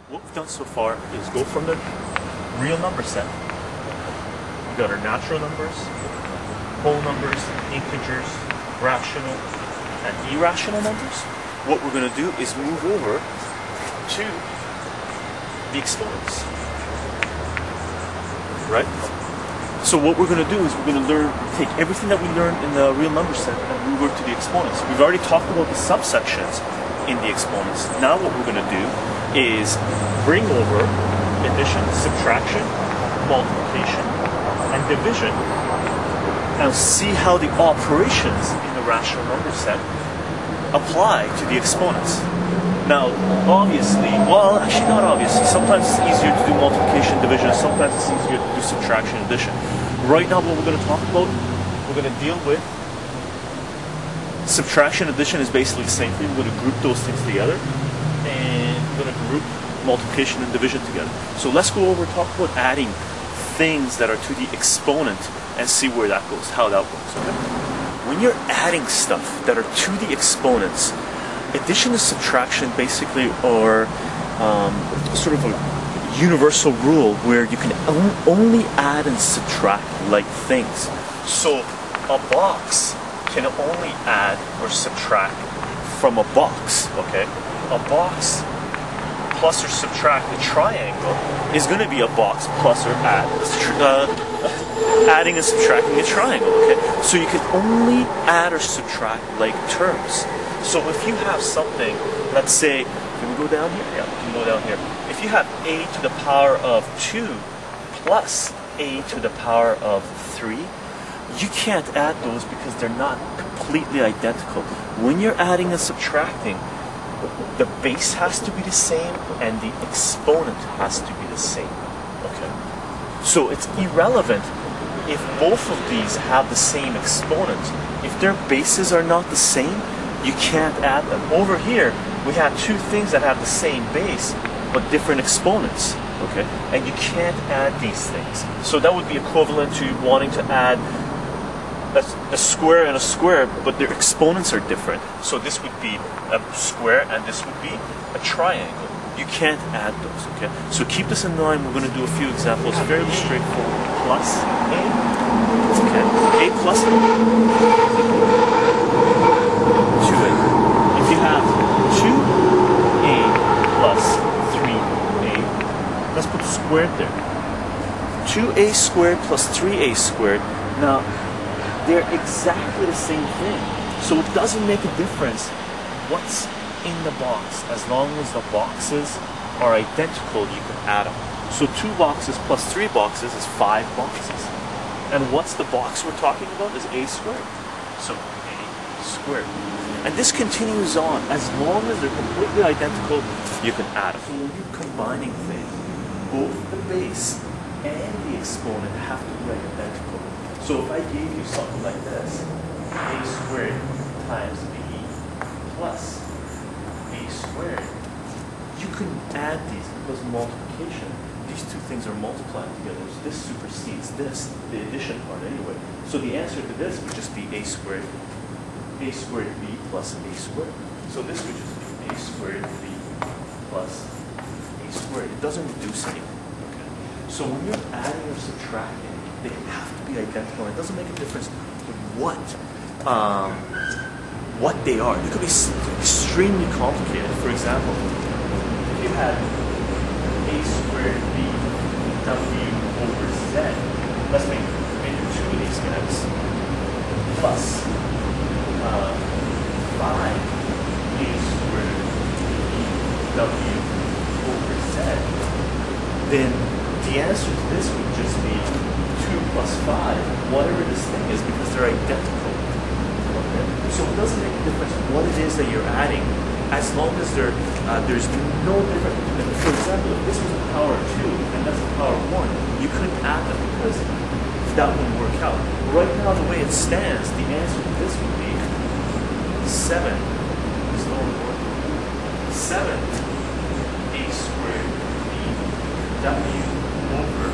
what we've done so far is go from the real number set. We've got our natural numbers, whole numbers, integers, rational, and irrational numbers. What we're going to do is move over to the exponents. Right? So what we're going to do is we're going to take everything that we learned in the real number set and move over to the exponents. We've already talked about the subsections in the exponents. Now what we're going to do is bring over addition, subtraction, multiplication, and division, and see how the operations in the rational number set apply to the exponents. Now, obviously, well, actually not obviously, sometimes it's easier to do multiplication, division, sometimes it's easier to do subtraction, addition. Right now, what we're going to talk about, we're going to deal with subtraction, addition is basically the same thing. We're going to group those things together, and we're going to group multiplication and division together. So let's go over and talk about adding things that are to the exponent and see where that goes, how that works, okay? When you're adding stuff that are to the exponents, addition and subtraction basically are sort of a universal rule where you can only add and subtract like things. So a box can only add or subtract from a box, okay? A box plus or subtract a triangle is going to be a box plus or adding and subtracting a triangle, okay? So you can only add or subtract like terms. So if you have something, let's say, can we go down here? Yeah, we can go down here. If you have a to the power of 2 plus a to the power of 3, you can't add those because they're not completely identical. When you're adding and subtracting, the base has to be the same and the exponent has to be the same. Okay. So it's irrelevant if both of these have the same exponent. If their bases are not the same, you can't add them. Over here, we have two things that have the same base but different exponents. Okay? And you can't add these things. So that would be equivalent to wanting to add a square and a square, but their exponents are different. So this would be a square and this would be a triangle. You can't add those, okay? So keep this in mind. We're going to do a few examples. Fairly straightforward. Plus a. Okay. A plus a. 2a. If you have 2a plus 3a, let's put squared there. 2a squared plus 3a squared. Now, they're exactly the same thing. So it doesn't make a difference what's in the box. As long as the boxes are identical, you can add them. So 2 boxes plus 3 boxes is 5 boxes. And what's the box we're talking about is a squared. So a squared. And this continues on. As long as they're completely identical, you can add them. So when you're combining things, both the base and the exponent have to be identical. So if I gave you something like this, a squared times b plus a squared, you can add these because multiplication, these two things are multiplied together. So this supersedes this, the addition part anyway. So the answer to this would just be a squared b plus a squared. So this would just be a squared b plus a squared. It doesn't reduce anything. Okay? So when you're adding or subtracting, they have to be identical. It doesn't make a difference what they are. They could be extremely complicated. For example, if you had a squared b w over z, let's make two of these guys, plus 5a squared b w over z, then the answer to this would just be 2 plus 5, whatever this thing is, because they're identical. Okay? So it doesn't make a difference what it is that you're adding, as long as there's no difference between them. For example, if this was a power 2 and that's a power 1, you couldn't add them because that wouldn't work out. Right now, the way it stands, the answer to this would be 7 is no important. 7 a squared b w over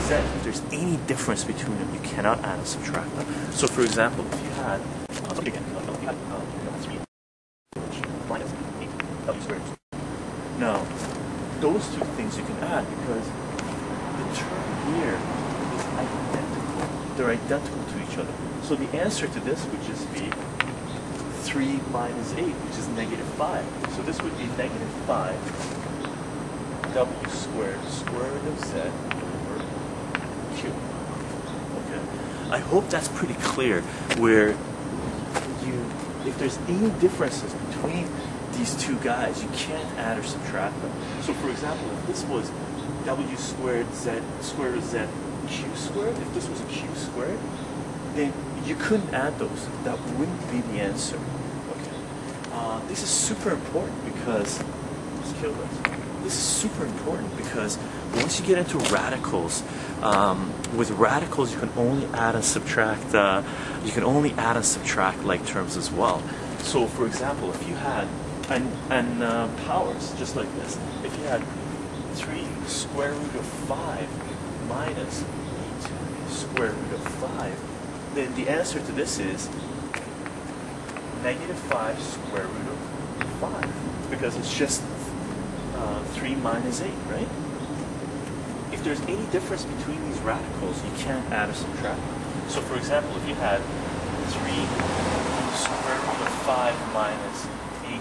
z. If there's any difference between them, you cannot add and subtract them. So for example, if you had again, you had 3 minus 8 w squared. Now, those two things you can add because the term here is identical. They're identical to each other. So the answer to this would just be 3 minus 8, which is negative 5. So this would be negative 5 w squared, square root of z over q. Okay. I hope that's pretty clear where if there's any differences between these two guys, you can't add or subtract them. So for example, if this was w squared z square root of z q squared, if this was a q squared, then you couldn't add those. That wouldn't be the answer. Okay. This is super important because let's kill this. This is super important because once you get into radicals, with radicals you can only add and subtract. You can only add and subtract like terms as well. So, for example, if you had powers just like this, if you had 3 square root of 5 minus 8 square root of 5, then the answer to this is negative 5 square root of 5 because it's just 3 minus 8, right? If there's any difference between these radicals, you can't add or subtract. So for example, if you had 3 square root of 5 minus 8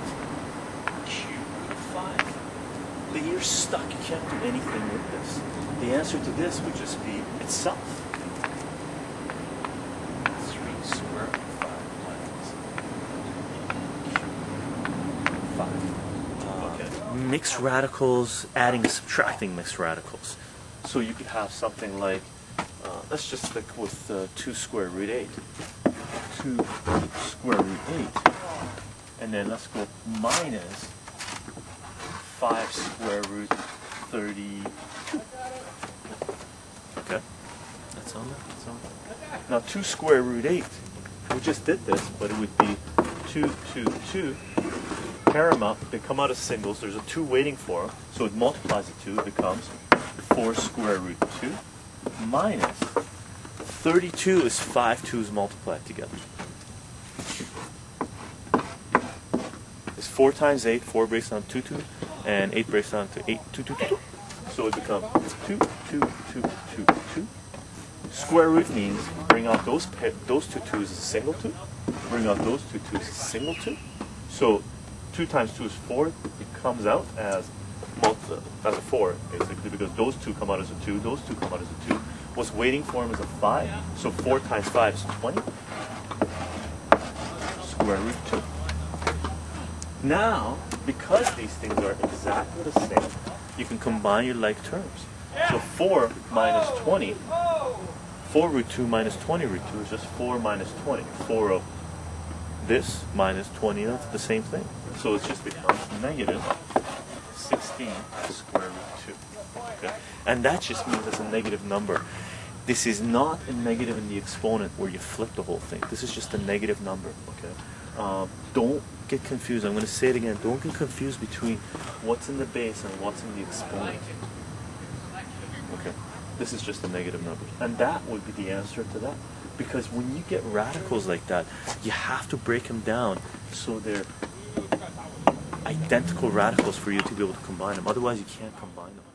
cube root of 5, then you're stuck. You can't do anything with this. The answer to this would just be itself. 3 square root of 5 minus 8 cube root of 5. Mixed radicals, adding and subtracting mixed radicals. So you could have something like, let's just stick with 2 square root 8. 2 square root 8. And then let's go minus 5 square root 32. Okay, that's on that. That's on that. Now 2 square root 8, we just did this, but it would be 2, 2, 2. Pair them up, they come out as singles, there's a 2 waiting for them, so it multiplies the 2, it becomes 4 square root 2 minus 32 is 5 2's multiplied together. It's 4 times 8, 4 breaks down to 2, 2, and 8 breaks down to 8, 2, 2, 2, 2. So it becomes 2, 2, 2, 2, 2. Square root means bring out those 2 2's as a single 2, bring out those 2 2's as a single 2. So 2 times 2 is 4, it comes out as a 4, basically, because those 2 come out as a 2, those 2 come out as a 2. What's waiting for them is a 5, so 4 times 5 is 20. Square root 2. Now, because these things are exactly the same, you can combine your like terms. So 4 minus 20, 4 root 2 minus 20 root 2 is just 4 minus 20. 4 of this minus 20, that's the same thing. So it just becomes negative 16 square root 2. Okay? And that just means it's a negative number. This is not a negative in the exponent where you flip the whole thing. This is just a negative number. Okay? Don't get confused. I'm going to say it again. Don't get confused between what's in the base and what's in the exponent. Okay? This is just a negative number. And that would be the answer to that. Because when you get radicals like that, you have to break them down so they're identical radicals for you to be able to combine them. Otherwise, you can't combine them.